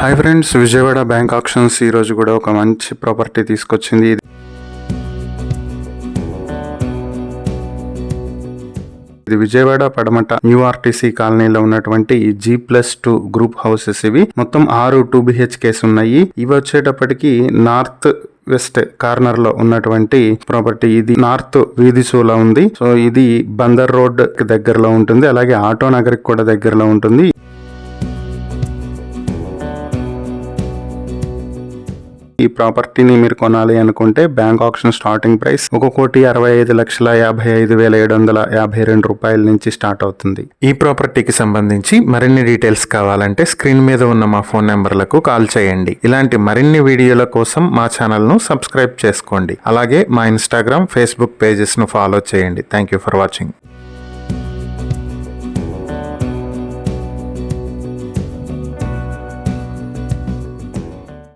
Hi friends, Vijayawada bank actions ఈ రోజు కూడా ఒక మంచి ప్రాపర్టీ తీసుకొచ్చింది. ఇది విజయవాడ పడమట న్యూ ఆర్టీసీ కాలనీలో ఉన్నటువంటి G+2 గ్రూప్ హౌసెస్. ఇవి మొత్తం 6 2 BHKs ఉన్నాయి. ఇవి వచ్చేటప్పటికి నార్త్ వెస్ట్ కార్నర్ లో ఉన్నటువంటి ప్రాపర్టీ. ఇది నార్త్ వీధి సూలా ఉంది. సో ఇది బందర్ రోడ్ కి దగ్గరలో ఉంటుంది, అలాగే ఆటో నగర్ కి కూడా దగ్గరలో ఉంటుంది. ఈ ప్రాపర్టీని మీరు కొనాలి అనుకుంటే బ్యాంక్ ఆక్షన్ స్టార్టింగ్ ప్రైస్ 1,65,55,752 రూపాయల నుంచి స్టార్ట్ అవుతుంది. ఈ ప్రాపర్టీకి సంబంధించి మరిన్ని డీటెయిల్స్ కావాలంటే స్క్రీన్ మీద ఉన్న మా ఫోన్ నెంబర్లకు కాల్ చేయండి. ఇలాంటి మరిన్ని వీడియోల కోసం మా ఛానల్ ను సబ్స్క్రైబ్ చేసుకోండి. అలాగే మా ఇన్స్టాగ్రామ్, ఫేస్బుక్ పేజెస్ ను ఫాలో చేయండి. Thank you for watching.